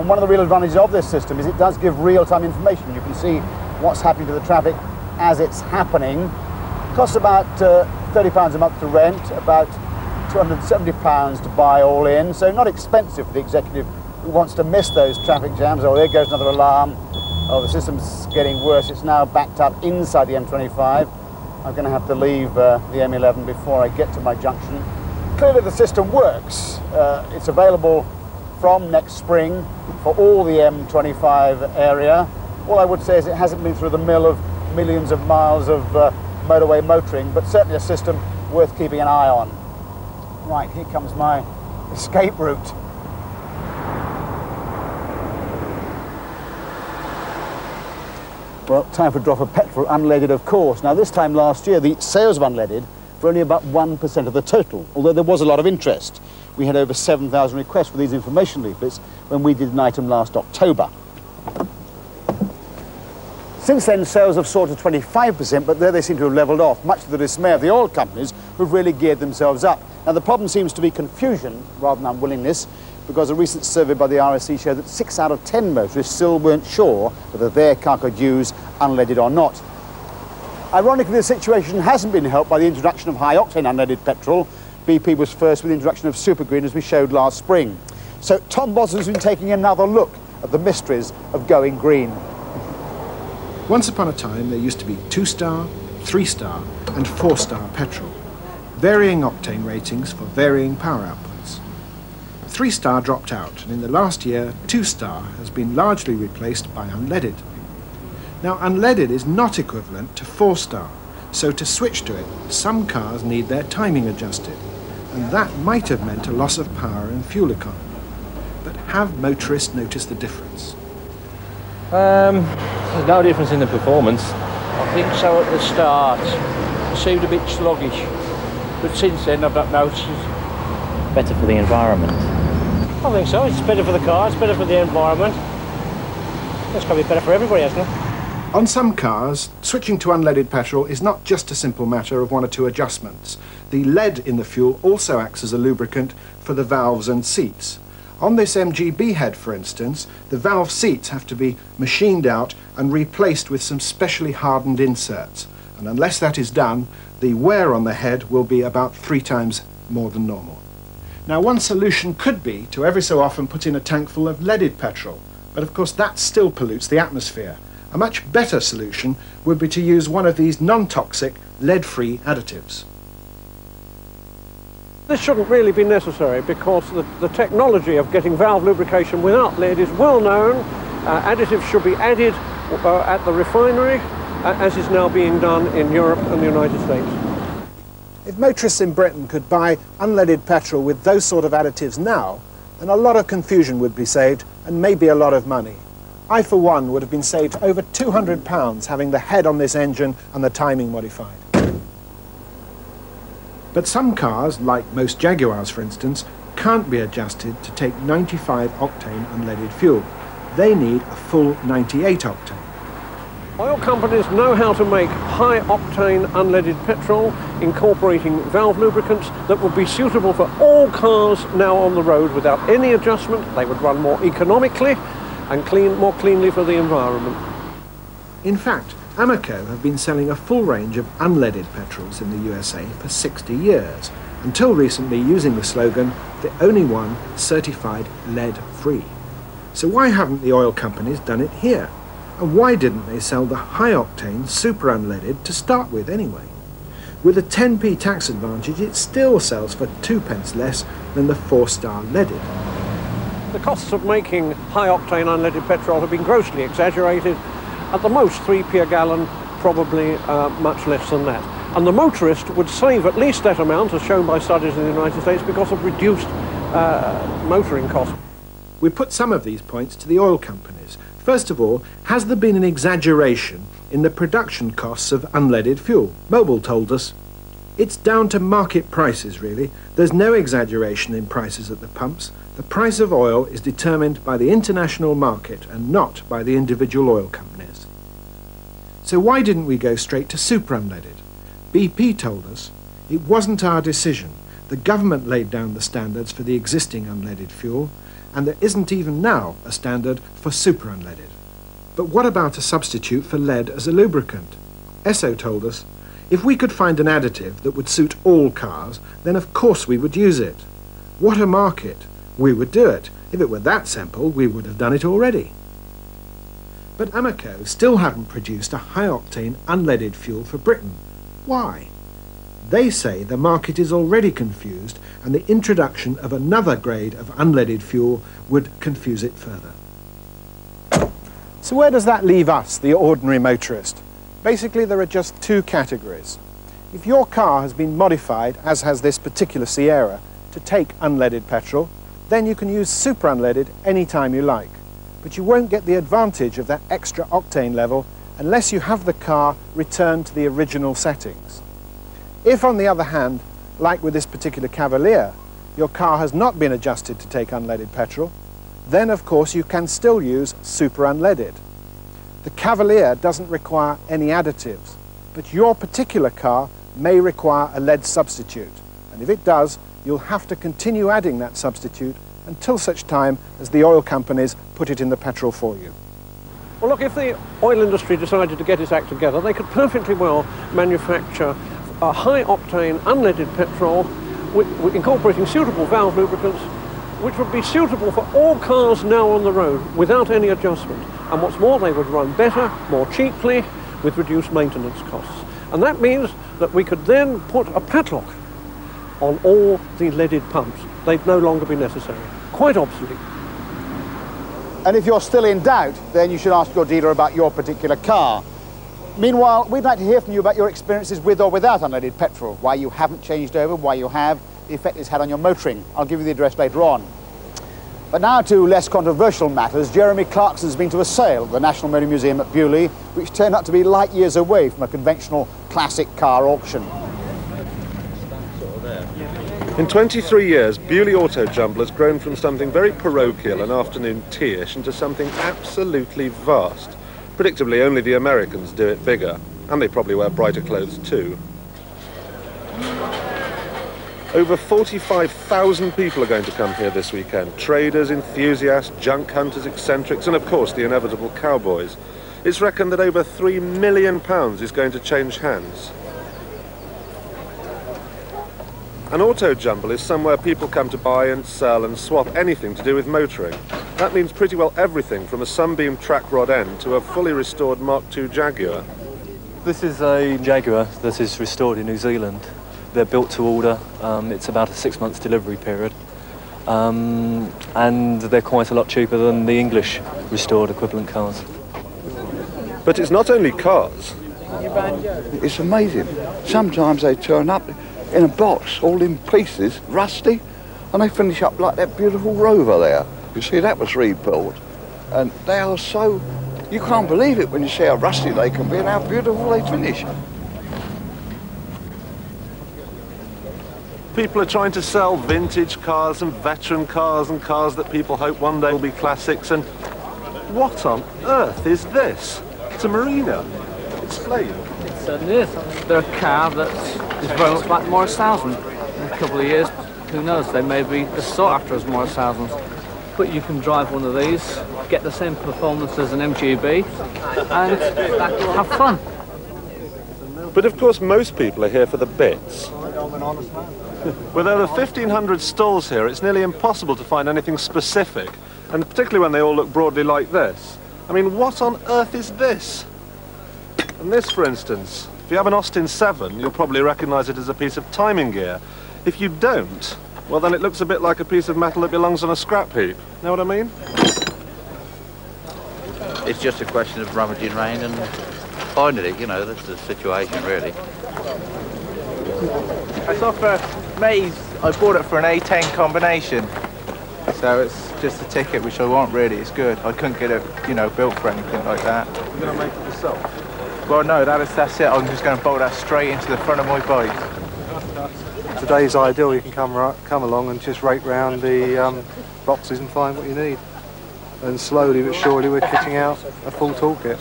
And one of the real advantages of this system is it does give real-time information. You can see what's happening to the traffic as it's happening. It costs about £30 a month to rent, about £270 to buy all in, so not expensive for the executive who wants to miss those traffic jams. Oh, there goes another alarm. Oh, the system's getting worse. It's now backed up inside the M25. I'm going to have to leave the M11 before I get to my junction. Clearly the system works. It's available from next spring for all the M25 area. All I would say is it hasn't been through the mill of millions of miles of motorway motoring, but certainly a system worth keeping an eye on. Right, here comes my escape route. Well, time for a drop of petrol, unleaded of course. Now this time last year, the sales of unleaded were only about 1% of the total, although there was a lot of interest. We had over 7,000 requests for these information leaflets when we did an item last October. Since then, sales have soared to 25%, but there they seem to have levelled off, much to the dismay of the oil companies who've really geared themselves up. Now the problem seems to be confusion rather than unwillingness, because a recent survey by the RSC showed that 6 out of 10 motorists still weren't sure whether their car could use unleaded or not. Ironically, the situation hasn't been helped by the introduction of high-octane unleaded petrol. BP was first with the introduction of Super Green, as we showed last spring. So Tom Bosland's been taking another look at the mysteries of going green. Once upon a time, there used to be 2-star, 3-star and 4-star petrol, varying octane ratings for varying power outputs. 3-star dropped out, and in the last year, 2-star has been largely replaced by unleaded. Now, unleaded is not equivalent to 4-star, so to switch to it, some cars need their timing adjusted, and that might have meant a loss of power and fuel economy. But have motorists noticed the difference? There's no difference in the performance. I think so at the start. It seemed a bit sluggish, but since then I've not noticed it. Better for the environment? I think so. It's better for the car, it's better for the environment. It's got to be better for everybody, hasn't it? On some cars, switching to unleaded petrol is not just a simple matter of 1 or 2 adjustments. The lead in the fuel also acts as a lubricant for the valves and seats. On this MGB head, for instance, the valve seats have to be machined out and replaced with some specially hardened inserts. And unless that is done, the wear on the head will be about 3 times more than normal. Now, one solution could be to every so often put in a tank full of leaded petrol, but of course that still pollutes the atmosphere. A much better solution would be to use one of these non-toxic, lead-free additives. This shouldn't really be necessary because the technology of getting valve lubrication without lead is well known. Additives should be added at the refinery, as is now being done in Europe and the United States. If motorists in Britain could buy unleaded petrol with those sort of additives now, then a lot of confusion would be saved and maybe a lot of money. I, for one, would have been saved over £200 having the head on this engine and the timing modified. But some cars, like most Jaguars for instance, can't be adjusted to take 95 octane unleaded fuel. They need a full 98 octane. Oil companies know how to make high-octane unleaded petrol, incorporating valve lubricants that would be suitable for all cars now on the road without any adjustment. They would run more economically and more cleanly for the environment. In fact, Amoco have been selling a full range of unleaded petrols in the USA for 60 years, until recently using the slogan, the only one certified lead-free. So why haven't the oil companies done it here? And why didn't they sell the high-octane super unleaded to start with anyway? With a 10p tax advantage, it still sells for 2p less than the 4-star leaded. The costs of making high-octane unleaded petrol have been grossly exaggerated. At the most 3p a gallon, probably much less than that. And the motorist would save at least that amount, as shown by studies in the United States, because of reduced motoring costs. We put some of these points to the oil companies. First of all, has there been an exaggeration in the production costs of unleaded fuel? Mobil told us. It's down to market prices, really. There's no exaggeration in prices at the pumps. The price of oil is determined by the international market and not by the individual oil companies. So why didn't we go straight to super unleaded? BP told us it wasn't our decision. The government laid down the standards for the existing unleaded fuel, and there isn't even now a standard for super unleaded. But what about a substitute for lead as a lubricant? Esso told us, if we could find an additive that would suit all cars, then of course we would use it. What a market! We would do it. If it were that simple, we would have done it already. But Amoco still haven't produced a high-octane unleaded fuel for Britain. Why? They say the market is already confused and the introduction of another grade of unleaded fuel would confuse it further. So where does that leave us, the ordinary motorist? Basically, there are just two categories. If your car has been modified, as has this particular Sierra, to take unleaded petrol, then you can use super unleaded any time you like. But you won't get the advantage of that extra octane level unless you have the car returned to the original settings. If, on the other hand, like with this particular Cavalier, your car has not been adjusted to take unleaded petrol, then of course you can still use super unleaded. The Cavalier doesn't require any additives, but your particular car may require a lead substitute, and if it does, you'll have to continue adding that substitute until such time as the oil companies put it in the petrol for you. Well, look, if the oil industry decided to get its act together, they could perfectly well manufacture a high-octane unleaded petrol incorporating suitable valve lubricants, which would be suitable for all cars now on the road without any adjustment. And what's more, they would run better, more cheaply, with reduced maintenance costs. And that means that we could then put a padlock on all the leaded pumps. They'd no longer be necessary. Quite obsolete. And if you're still in doubt, then you should ask your dealer about your particular car. Meanwhile, we'd like to hear from you about your experiences with or without unleaded petrol, why you haven't changed over, why you have, the effect it's had on your motoring. I'll give you the address later on. But now to less controversial matters. Jeremy Clarkson's been to a sale at the National Motor Museum at Bewley, which turned out to be light years away from a conventional classic car auction. In 23 years, Bewley Auto Jumble has grown from something very parochial and afternoon tea-ish into something absolutely vast. Predictably, only the Americans do it bigger, and they probably wear brighter clothes too. Over 45,000 people are going to come here this weekend. Traders, enthusiasts, junk hunters, eccentrics, and of course the inevitable cowboys. It's reckoned that over £3 million is going to change hands. An auto jumble is somewhere people come to buy and sell and swap anything to do with motoring. That means pretty well everything from a Sunbeam track rod end to a fully restored Mark II Jaguar. This is a Jaguar that is restored in New Zealand. They're built to order. It's about a 6 months delivery period. And they're quite a lot cheaper than the English restored equivalent cars. But it's not only cars. It's amazing. Sometimes they turn up in a box, all in pieces, rusty, and they finish up like that beautiful Rover there. You see, that was rebuilt. And they are so, you can't believe it when you see how rusty they can be and how beautiful they finish. People are trying to sell vintage cars and veteran cars and cars that people hope one day will be classics. And what on earth is this? It's a Marina. Explain. It certainly is. They're a car that is very much like the Morris 1000. In a couple of years, who knows, they may be as sought after as Morris 1000s. But you can drive one of these, get the same performance as an MGB, and have fun. But of course, most people are here for the bits. With over 1,500 stalls here, it's nearly impossible to find anything specific, and particularly when they all look broadly like this. I mean, what on earth is this? And this, for instance, if you have an Austin 7, you'll probably recognise it as a piece of timing gear. If you don't, well, then it looks a bit like a piece of metal that belongs on a scrap heap. Know what I mean? It's just a question of rummaging around and finding it, you know, that's the situation, really. It's off Maze. I bought it for an A10 combination. So it's just a ticket, which I want, really. It's good. I couldn't get it, you know, built for anything like that. You're going to make it yourself? Well, no, that's it. I'm just going to bolt that straight into the front of my bike. Today's ideal. You can come along and just rake round the boxes and find what you need. And slowly but surely we're kitting out a full toolkit.